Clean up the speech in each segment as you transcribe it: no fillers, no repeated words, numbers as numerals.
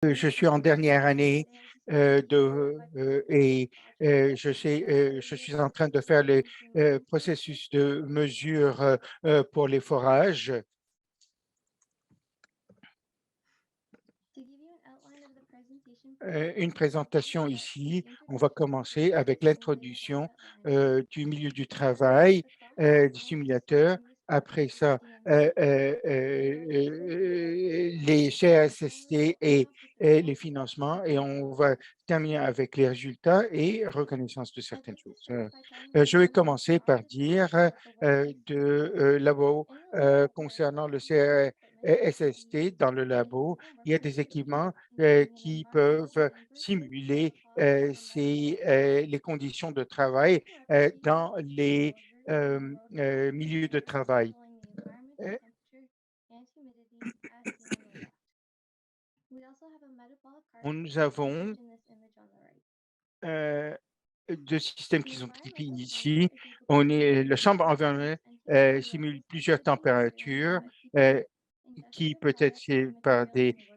Je suis en dernière année et je suis en train de faire le processus de mesure pour les forages. Une présentation ici. On va commencer avec l'introduction du milieu du travail, du simulateur. Après ça, les CSST et les financements. Et on va terminer avec les résultats et reconnaissance de certaines choses. Je vais commencer par dire labo concernant le CSST dans le labo. Il y a des équipements qui peuvent simuler les conditions de travail dans les milieux de travail. Euh, Nous avons euh, deux systèmes qui sont typiques ici. La chambre environnementale simule plusieurs températures. Qui peut être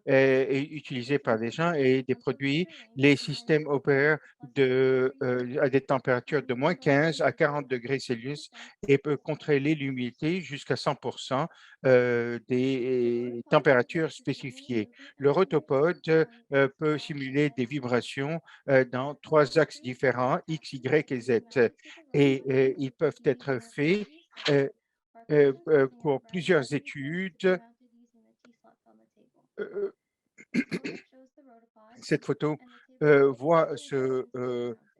utilisé par des gens et des produits. Les systèmes opèrent à des températures de moins 15 à 40 degrés Celsius et peut contrôler l'humidité jusqu'à 100% des températures spécifiées. Le rotopode peut simuler des vibrations dans trois axes différents, X, Y et Z. Et ils peuvent être faits euh, pour plusieurs études. Euh, Cette photo voit ce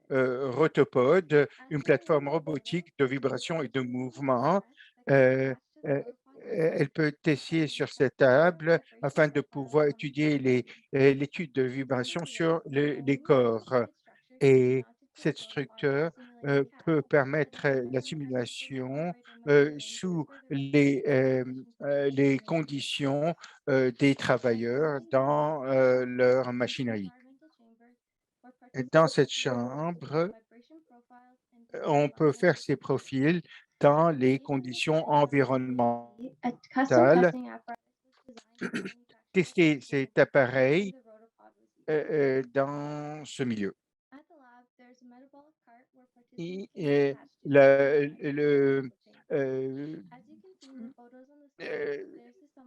rotopode, une plateforme robotique de vibration et de mouvement. Euh, euh, Elle peut tester sur cette table afin de pouvoir étudier l'étude de vibration sur les corps. Et cette structure peut permettre la simulation sous les conditions des travailleurs dans leur machinerie. Dans cette chambre, on peut faire ces profils dans les conditions environnementales, tester cet appareil dans ce milieu. Et, euh, euh,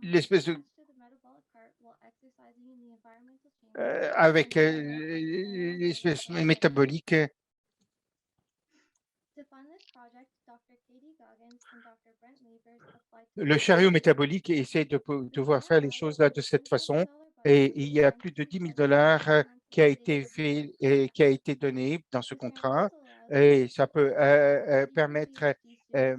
l'espèce de avec l'espèce métabolique. Le chariot métabolique essaie de pouvoir faire les choses là de cette façon et il y a plus de 10 000 $ qui a été fait et qui a été donné dans ce contrat et ça peut permettre euh,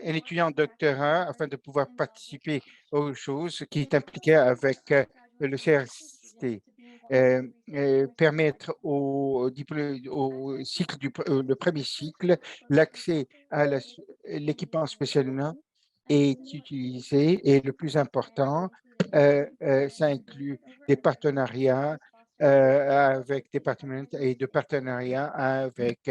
un étudiant en doctorat afin de pouvoir participer aux choses qui est impliqué avec le CRCT. Permettre au cycle le premier cycle, l'accès à l'équipement spécialement est utilisé et le plus important, ça inclut des partenariats avec des partenaires et de partenariats avec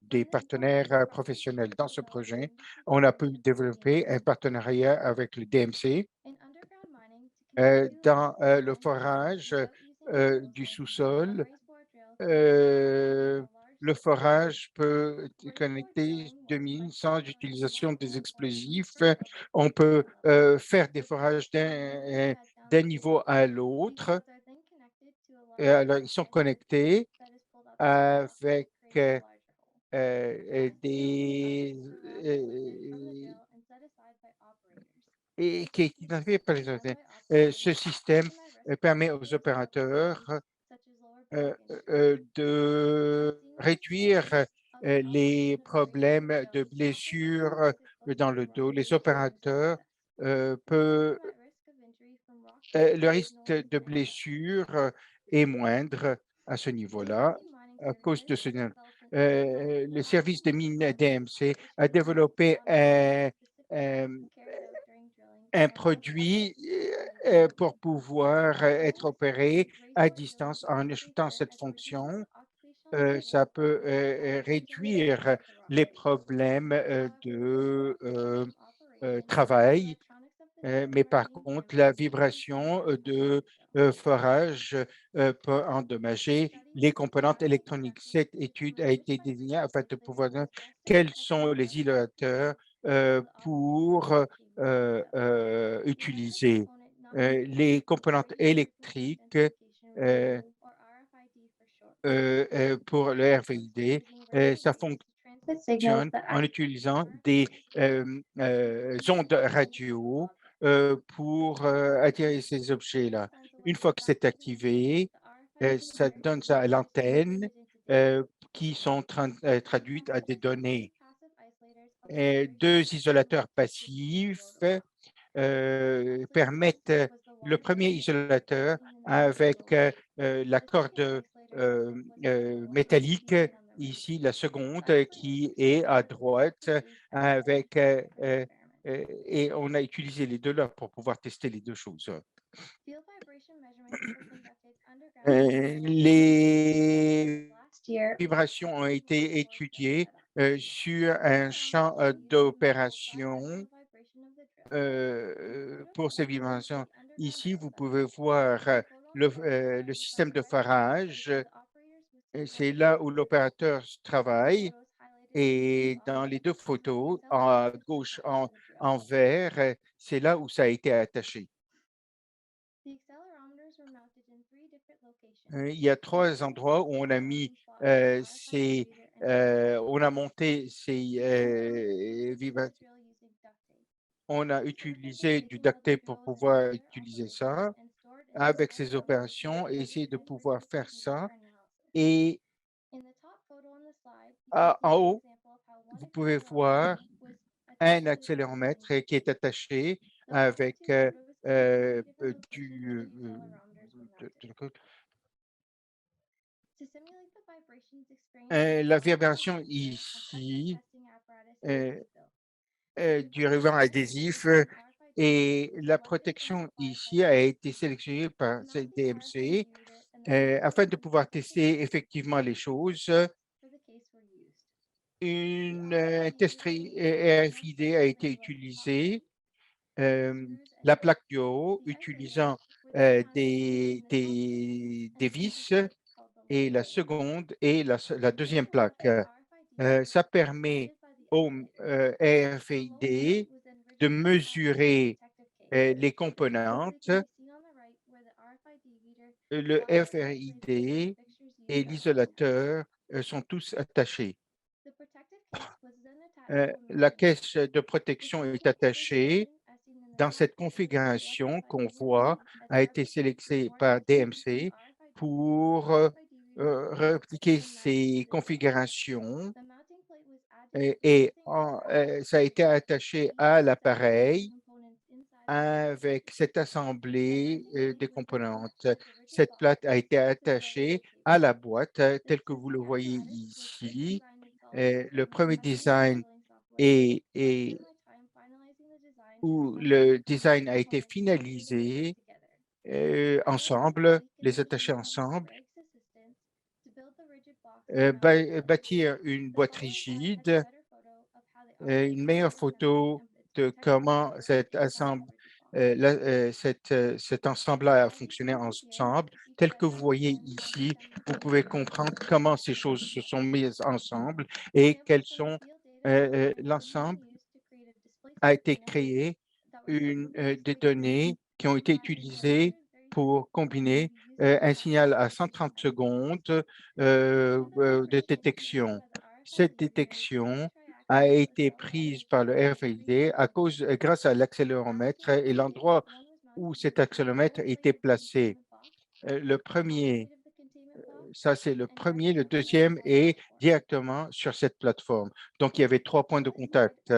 des partenaires professionnels dans ce projet. On a pu développer un partenariat avec le DMC dans le forage du sous-sol. Le forage peut être connecter 2000 sans utilisation des explosifs. On peut faire des forages d'un niveau à l'autre. Alors, ils sont connectés avec des et qui est identifié par les opérateurs. Ce système permet aux opérateurs de réduire les problèmes de blessures dans le dos. Les opérateurs peuvent, le risque de blessure est moindre à ce niveau-là à cause de ce. Le service de mine DMC a développé un produit pour pouvoir être opéré à distance en ajoutant cette fonction. Ça peut réduire les problèmes de travail Mais par contre, la vibration de forage peut endommager les composantes électroniques. Cette étude a été désignée afin de pouvoir dire quels sont les isolateurs pour utiliser. Les composantes électriques euh, pour le RFID, ça fonctionne en utilisant des ondes radio pour attirer ces objets-là. Une fois que c'est activé, ça donne ça à l'antenne euh, qui sont traduites à des données. Deux isolateurs passifs permettent le premier isolateur avec la corde métallique, ici la seconde qui est à droite avec et on a utilisé les deux là pour pouvoir tester les deux choses. Les vibrations ont été étudiées sur un champ d'opération pour ces vibrations. Ici, vous pouvez voir le système de farage. C'est là où l'opérateur travaille. Et dans les deux photos, à gauche en vert, c'est là où ça a été attaché. Il y a trois endroits où on a mis on a monté ces vibrations. On a utilisé du duct tape pour pouvoir utiliser ça avec ces opérations et essayer de pouvoir faire ça. Et en haut, vous pouvez voir un accéléromètre qui est attaché avec du, la vibration ici du ruban adhésif et la protection ici a été sélectionnée par DMC afin de pouvoir tester effectivement les choses. Une testerie RFID a été utilisée, la plaque du haut utilisant des vis et la seconde et la deuxième plaque. Ça permet au RFID de mesurer les componentes. Le FRID et l'isolateur sont tous attachés. La caisse de protection est attachée dans cette configuration qu'on voit a été sélectionnée par DMC pour répliquer ces configurations ça a été attaché à l'appareil avec cette assemblée des composantes. Cette plate a été attachée à la boîte telle que vous le voyez ici. Le premier design est où le design a été finalisé ensemble, les attacher ensemble, bâtir une boîte rigide, une meilleure photo de comment cet ensemble-là a fonctionné ensemble. Tel que vous voyez ici, vous pouvez comprendre comment ces choses se sont mises ensemble et quels sont l'ensemble a été créé des données qui ont été utilisées pour combiner un signal à 130 secondes de détection. Cette détection a été prise par le RFID grâce à l'accéléromètre et l'endroit où cet accéléromètre était placé. Le premier, ça c'est le premier, le deuxième est directement sur cette plateforme. Donc, il y avait trois points de contact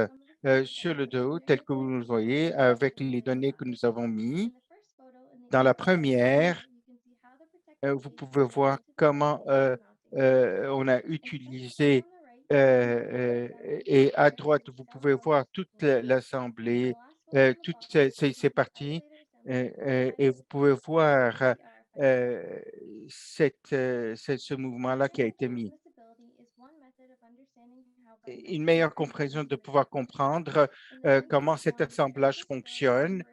sur le dos, tel que vous le voyez, avec les données que nous avons mis. Dans la première, vous pouvez voir comment on a utilisé et à droite, vous pouvez voir toute l'assemblée, toutes ces parties et vous pouvez voir ce mouvement-là qui a été mis. une meilleure compréhension de pouvoir comprendre comment cet assemblage fonctionne.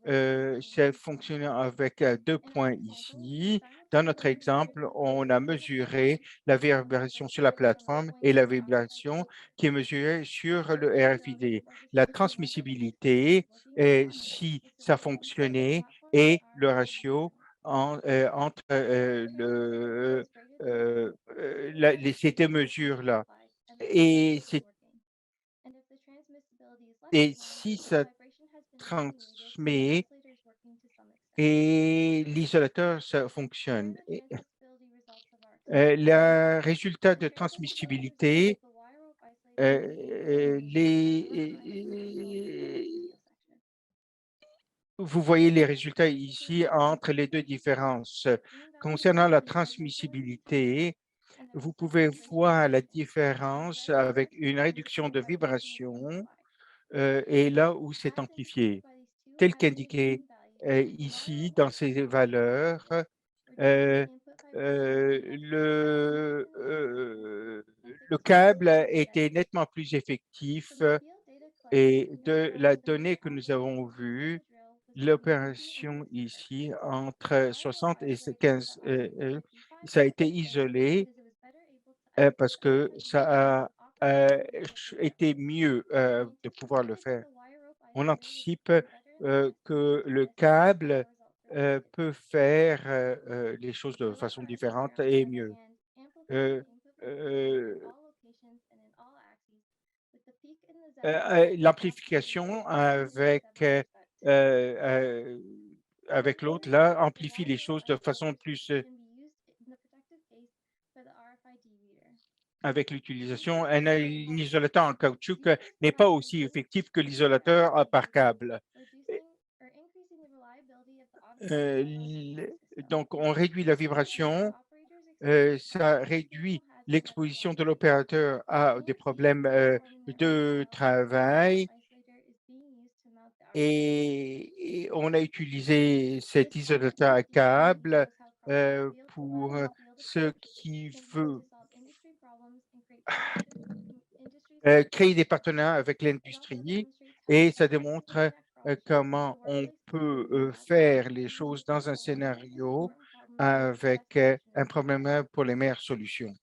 C'est fonctionnant avec 2 points ici. Dans notre exemple, on a mesuré la vibration sur la plateforme et la vibration qui est mesurée sur le RFID. La transmissibilité, si ça fonctionnait, et le ratio entre ces deux mesures-là. Et, et si ça transmet et l'isolateur, ça fonctionne. Le résultat de transmissibilité, vous voyez les résultats ici entre les deux différences. Concernant la transmissibilité, vous pouvez voir la différence avec une réduction de vibration et là où c'est amplifié. Tel qu'indiqué ici dans ces valeurs, euh, le câble était nettement plus effectif et de la donnée que nous avons vue, l'opération ici entre 60 et 15, ça a été isolé parce que ça a été mieux de pouvoir le faire. On anticipe que le câble peut faire les choses de façon différente et mieux. Euh, euh, L'amplification euh, avec l'autre, là, amplifie les choses de façon plus avec l'utilisation. Un isolateur en caoutchouc n'est pas aussi effectif que l'isolateur par câble. Donc, on réduit la vibration, ça réduit l'exposition de l'opérateur à des problèmes de travail et on a utilisé cet isolateur à câble pour ce qui veut créer des partenariats avec l'industrie et ça démontre comment on peut faire les choses dans un scénario avec un problème pour les meilleures solutions.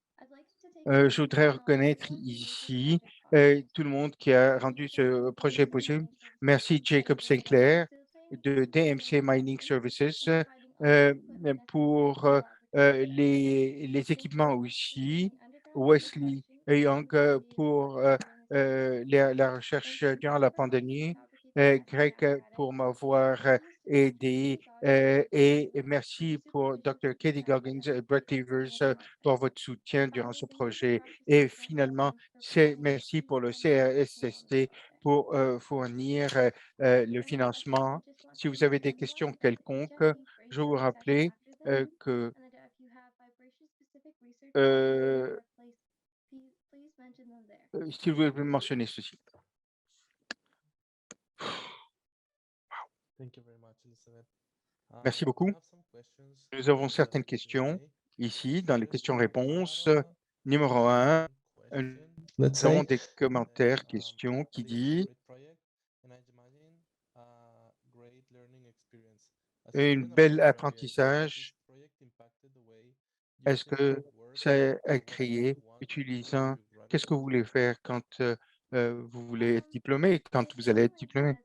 Je voudrais reconnaître ici tout le monde qui a rendu ce projet possible. Merci Jacob Sinclair de DMC Mining Services pour les équipements aussi. Wesley Young pour la recherche durant la pandémie. Greg pour m'avoir aidé et merci pour Dr. Katie Goggins et Brett Levers pour votre soutien durant ce projet. Et finalement, merci pour le CRSST pour fournir le financement. Si vous avez des questions quelconques, je vous rappelle que si vous voulez mentionner ceci. Merci beaucoup. Nous avons certaines questions ici dans les questions-réponses. Numéro 1, nous Let's avons say. des commentaires, questions qui disent une belle apprentissage. Est-ce que ça a créé utilisant, qu'est-ce que vous voulez faire quand vous voulez être diplômé, quand vous allez être diplômé?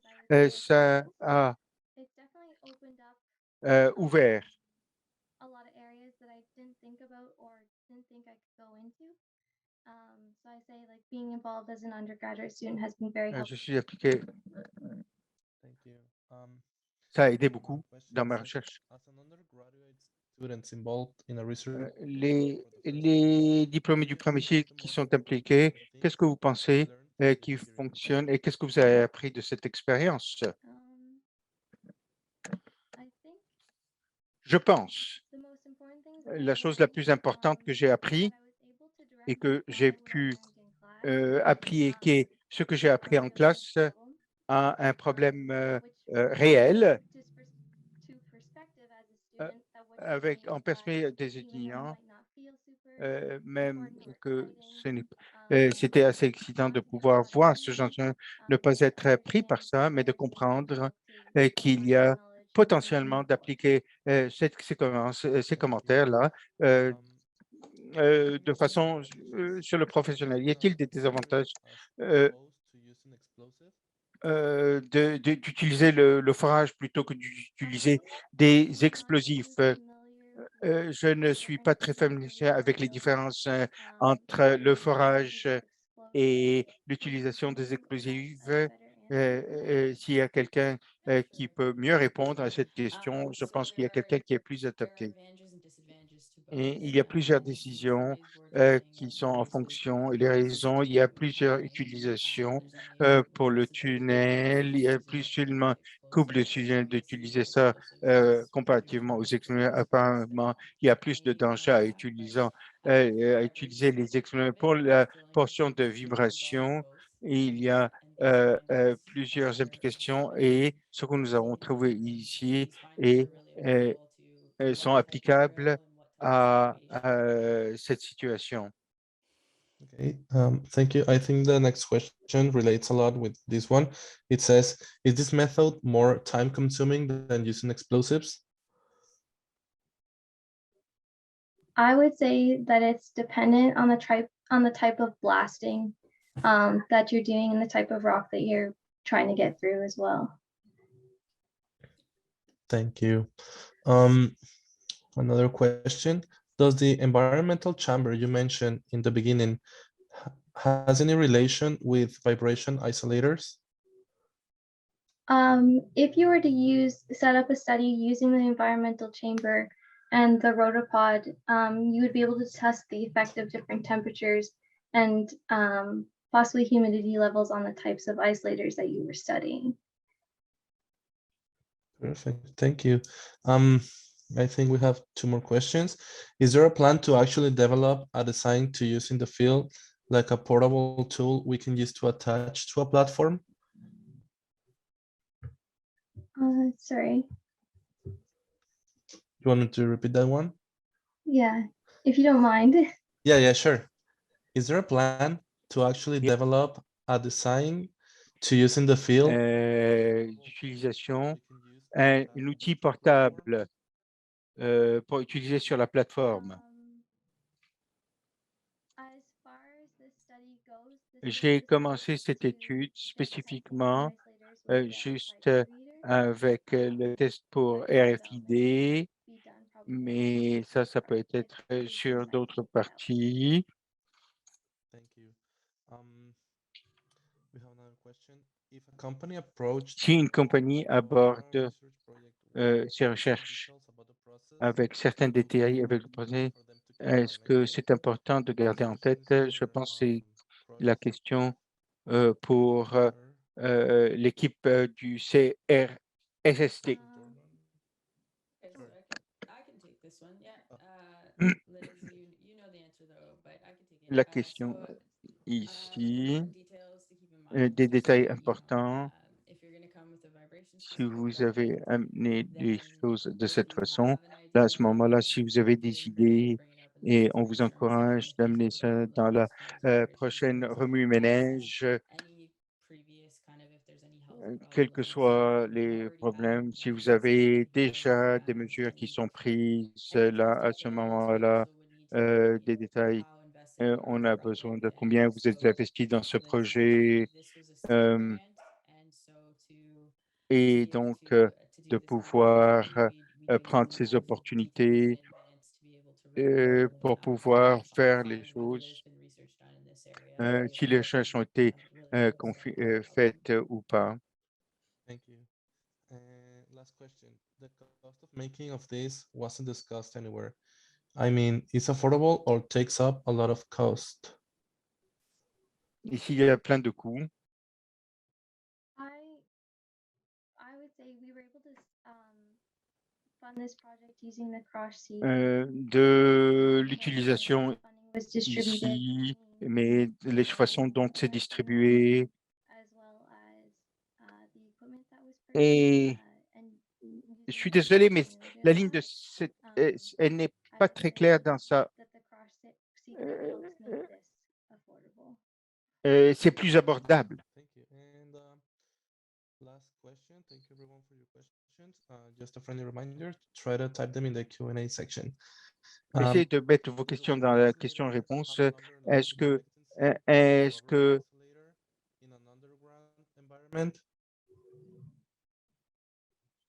Ça a ouvert. Je suis appliqué, ça a aidé beaucoup dans ma recherche. Les diplômés du premier cycle qui sont impliqués, qu'est-ce que vous pensez qui fonctionne et qu'est-ce que vous avez appris de cette expérience? Je pense, la chose la plus importante que j'ai appris et que j'ai pu appliquer ce que j'ai appris en classe à un problème réel avec en perspective des étudiants même towards your que writing, ce n'est and c'était assez excitant de pouvoir how voir do ce you genre de ne pas get être started pris par and ça, mais de start to be comprendre, able to qu'il apply y this a knowledge in your potentiellement field? d'appliquer, ces Thank you. commentaires-là, heu I think de façon, sur le professionnel. Y a-t-il des materials désavantages, as heu opposed to using explosive? d'utiliser le forage plutôt que d'utiliser des I'm not explosifs? too familiar with Je ne the suis pas très differences familier in avec les materials. différences, entre Would le you be able forage to explore et with me l'utilisation des further? Is that explosifs. a better answer? S'il y a quelqu'un, qui Sure, peut mieux répondre à sure. cette question, je So pense qu'il y a quelqu'un qui est plus there are adapté. advantages and disadvantages to Et both. il y a plusieurs Some décisions, studies were looking qui at sont en ways we could fonction et les use the raisons. Il y a plusieurs tunnel. utilisations, There's only pour le flexibility in the tunnel. Il y a systems plus designed for seulement the couple de explosives. tunnels Let's see, d'utiliser the ça, explosives is comparativement aux explosifs. Apparemment, il y a plus de danger à à utiliser les explosifs. Pour la portion de vibration, il y a, plusieurs implications et ce que nous avons trouvé ici est, sont applicables à, cette situation. Okay, thank you. I think the next question relates a lot with this one. It says, is this method more time consuming than using explosives? I would say that it's dependent on the type of blasting that you're doing and the type of rock that you're trying to get through as well. Thank you. Another question. Does the environmental chamber you mentioned in the beginning has any relation with vibration isolators? If you were to set up a study using the environmental chamber and the rotopod, you would be able to test the effect of different temperatures and possibly humidity levels on the types of isolators that you were studying. Perfect, thank you. I think we have two more questions. Is there a plan to actually develop a design to use in the field, like a portable tool we can use to attach to a platform? Sorry. You want me to repeat that one? Yeah, if you don't mind. Yeah, sure. Is there a plan to actually Il y develop a design to use in the field? d'utilisation, We can use un at outil industrial platforms? portable, pour utiliser sur la plateforme. As far as this study goes, this was J'ai commencé specific cette to étude the testing of spécifiquement, isolators with the juste, outside air reader. avec, le test pour But it could RFID, be done probably on mais ça peut parts that être, could be sur designed d'autres that way. parties. Thank you. We have another question. If a company approached Si une compagnie you for a aborde, research project with ces some recherches details about the process, avec certains would you détails avec le recommend projet, for them to keep est-ce que available c'est important de garder en tête? since Je other pense que c'est la projects question, pour, are l'équipe, du CRSST. Jordan? Okay, Sure. so I can take this one. Yeah. Uh, Liz, you know the answer though, but I can take it. La question There's a couple ici, of details to keep in mind. des détails So, importants. if you're going to come with a vibration Si specific vous avez project, amené des then choses de if cette you façon, have an là, à ce idea, moment-là, si then vous avez we des encourage you to idées bring it up in the et on future vous insurance encourage and d'amener future ça approval dans la, levels for those vibrations. prochaine So, remue-ménage, any previous kind of, if there's any health quels que problems soient or you les already have problèmes. Si vous measures avez taken, déjà des mesures qui sont prises, any là, à ce details we moment-là, also would need to know des détails, how invested you are in on the a project. besoin de And combien vous êtes so, investi dans ce Liz mentioned projet, this was a state euh, grant, and so to et be able donc, to do de this kind of project, pouvoir, we do need prendre to ces have decreases opportunités, in minutes to be able to run pour pouvoir trials to faire les find whether there's choses, been research done in this area. si les recherches ont été, Really helps faites, ou pas. Thank you. Last question. The cost of making of this wasn't discussed anywhere. I mean, it's affordable or takes up a lot of cost? Ici, il y a plein de coûts. I would say we were able to fund this project using the Crosh Seed. De The l'utilisation funding was distributed ici, between mais les façons dont c'est distribué as well as the equipment that was purchased et and je using suis the désolé, Crosh mais simulator la ligne de lab. cette, Um, elle n'est I pas would très say claire dans sa that the c'est plus abordable. Thank you. And last question. Thank you everyone for your questions. Just a friendly reminder, try to type them in the Q&A section. Essayez de mettre vos questions dans la question-réponse. Est-ce que, est-ce que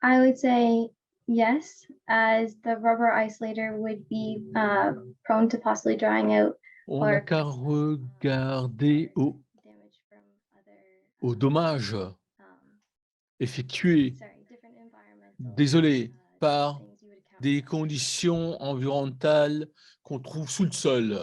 I would say yes, as the rubber isolator would be prone to possibly drying out On n'a or qu'à regarder damage from other aux dommages um, effectués, different environmental désolé, par things you would account des for. conditions environnementales qu'on trouve sous le sol.